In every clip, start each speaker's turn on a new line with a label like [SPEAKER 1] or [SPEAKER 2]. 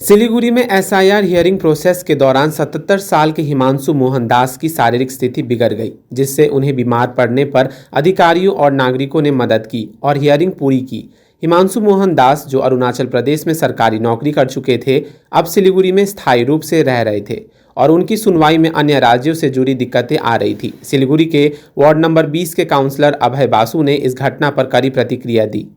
[SPEAKER 1] सिलीगुड़ी में SIR hearing process के दौरान 77 साल के हिमांशु मोहन दास की शारीरिक स्थिति बिगड़ गई, जिससे उन्हें बीमार पड़ने पर अधिकारियों और नागरिकों ने मदद की और हियरिंग पूरी की। हिमांशु मोहन दास, जो अरुणाचल प्रदेश में सरकारी नौकरी कर चुके थे, अब सिलीगुड़ी में स्थायी रूप से रह रहे थे और उनकी सुनवाई में अन्य राज्यों से जुड़ी दिक्कतें आ रही थी। सिलीगुड़ी के वार्ड नंबर 20 के काउंसलर अभय बासु ने इस घटना पर कड़ी प्रतिक्रिया दी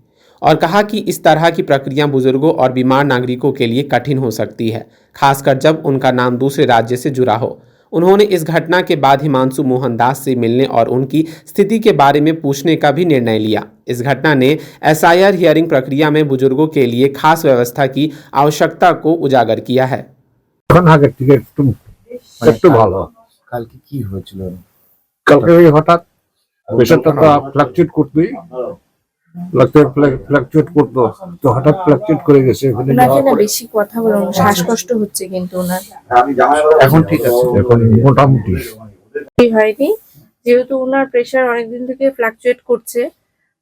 [SPEAKER 1] और कहा कि इस तरह की प्रक्रिया बुजुर्गों और बीमार नागरिकों के लिए कठिन हो सकती है, खासकर जब उनका नाम दूसरे राज्य से जुड़ा हो। उन्होंने इस घटना के बाद हिमांशु मोहन दास से मिलने और उनकी स्थिति के बारे में पूछने का भी निर्णय लिया। इस घटना ने एसआईआर हियरिंग प्रक्रिया में बुजुर्गों के लिए खास व्यवस्था की आवश्यकता को उजागर किया है।
[SPEAKER 2] ফ্লাকচুয়েট করতো তো হঠাৎ ফ্লাকচুয়েট করে গেছে।
[SPEAKER 3] ওনাকে না বেশি কথা বলুন, শ্বাসকষ্ট হচ্ছে কিন্তু ওনার
[SPEAKER 2] এখন ঠিক আছে, এখন মোটামুটি
[SPEAKER 3] হয়নি, যেহেতু ওনার প্রেসার অনেকদিন থেকে ফ্লাকচুয়েট করছে,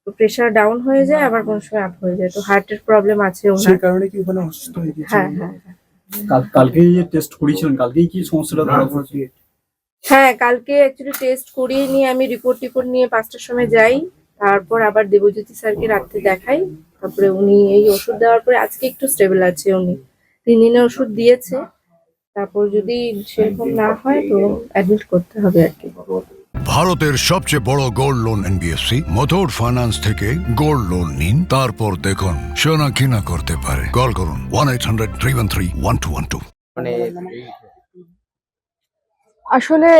[SPEAKER 3] তো প্রেসার ডাউন হয়ে যায় আবার কোন সময় আপ হয়ে যায়, তো হার্টের প্রবলেম আছে ওনার, সেই কারণে কি ওখানে অসুস্থ হয়ে গেছে। হ্যাঁ হ্যাঁ,
[SPEAKER 4] কালকেই যে টেস্ট করেছিলেন, কালকেই কি সমস্যাটা ধরা পড়েছে?
[SPEAKER 3] হ্যাঁ, কালকে অ্যাকচুয়ালি টেস্ট করিয়ে নিয়ে আমি রিপোর্ট নিয়ে 5টার সময় যাই, তারপর আবার দেবজ্যোতি স্যারকে রাত্রে দেখাই, তারপরে উনি এই ওষুধ দেওয়ার পরে আজকে একটু স্টেবল আছে। উনি 3 দিনের ওষুধ দিয়েছে, তারপর যদি সেরকম না হয় তো অ্যাডমিট করতে হবে আর কি।
[SPEAKER 5] ভারতের সবচেয়ে বড় gold loan NBFC Muthoot finance থেকে গোল্ড লোন নিন, তারপর দেখুন সোনা কিনা করতে পারে। কল করুন 1-800-313-1212।
[SPEAKER 6] আসলে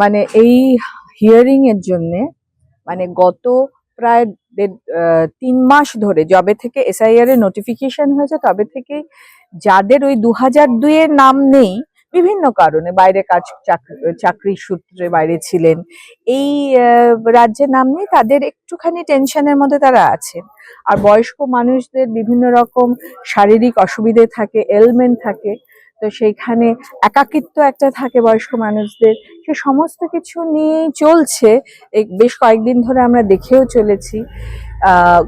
[SPEAKER 6] মানে এই হিয়ারিং এর জন্য মানে গত প্রায় 3 মাস ধরে যবে থেকে এসআইআর এর নোটিফিকেশন হয়েছে তবে থেকেই যাদের ওই 2002 এর নাম নেই, বিভিন্ন কারণে বাইরে চাকরির সূত্রে বাইরে ছিলেন, এই রাজ্যের নাম নেই, তাদের একটুখানি টেনশনের মধ্যে তারা আছেন। আর বয়স্ক মানুষদের বিভিন্ন রকম শারীরিক অসুবিধে থাকে, এলমেন্ট থাকে, তো সেইখানে একাকিত্ব একটা থাকে বয়স্ক মানুষদের, সে সমস্ত কিছু নিয়েই চলছে। বেশ কয়েকদিন ধরে আমরা দেখেও চলেছি।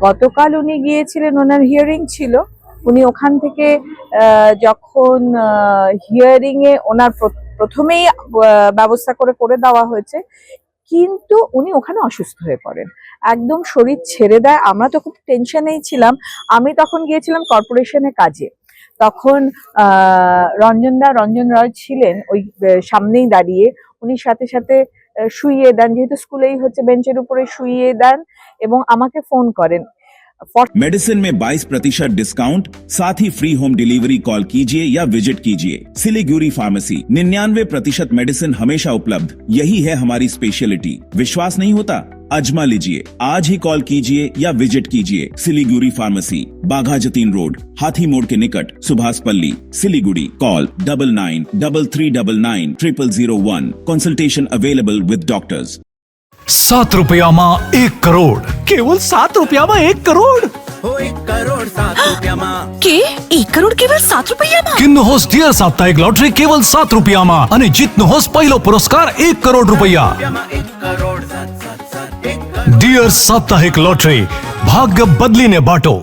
[SPEAKER 6] গতকাল উনি গিয়েছিলেন, ওনার হিয়ারিং ছিল, উনি ওখান থেকে যখন হিয়ারিং এ ওনার প্রথমেই ব্যবস্থা করে দেওয়া হয়েছে, কিন্তু উনি ওখানে অসুস্থ হয়ে পড়েন, একদম শরীর ছেড়ে দেয়। আমরা তো খুব টেনশনেই ছিলাম। আমি তখন গিয়েছিলাম কর্পোরেশনে কাজে, তখন রঞ্জন রয় ছিলেন ওই সামনেই দাঁড়িয়ে, উনি সাথে সাথে শুইয়ে দেন, যেহেতু স্কুলেই হচ্ছে, বেঞ্চের উপরে শুইয়ে দেন এবং আমাকে ফোন করেন।
[SPEAKER 7] मेडिसिन में 22% डिस्काउंट, साथ ही फ्री होम डिलीवरी कॉल कीजिए या विजिट कीजिए। सिलीगुड़ी फार्मेसी 99% मेडिसिन हमेशा उपलब्ध, यही है हमारी स्पेशलिटी। विश्वास नहीं होता? अजमा लीजिए, आज ही कॉल कीजिए या विजिट कीजिए। सिलीगुड़ी फार्मेसी, बाघा जतीन रोड, हाथी मोड़ के निकट, Subhashpalli, Siliguri. Call 9933990001। Consultation available with doctors.
[SPEAKER 8] 7 रुपयाમાં 1 crore, કેવલ 7 रुपयाમાં 1 કરોડ।
[SPEAKER 9] 1 કરોડ 7 રૂપિયામાં
[SPEAKER 10] કે 1 કરોડ કેવલ 7 રૂપિયામાં।
[SPEAKER 8] કિન્નહોસ ડિયર સાપ્તાહિક લોટરી કેવલ 7 રૂપિયામાં અને જીતનહોસ પહેલો પુરસ્કાર 1 કરોડ રૂપિયા।
[SPEAKER 9] 1 કરોડ 7 7 7
[SPEAKER 8] ડિયર સાપ્તાહિક લોટરી, ભાગ્ય બદલીને બાટો।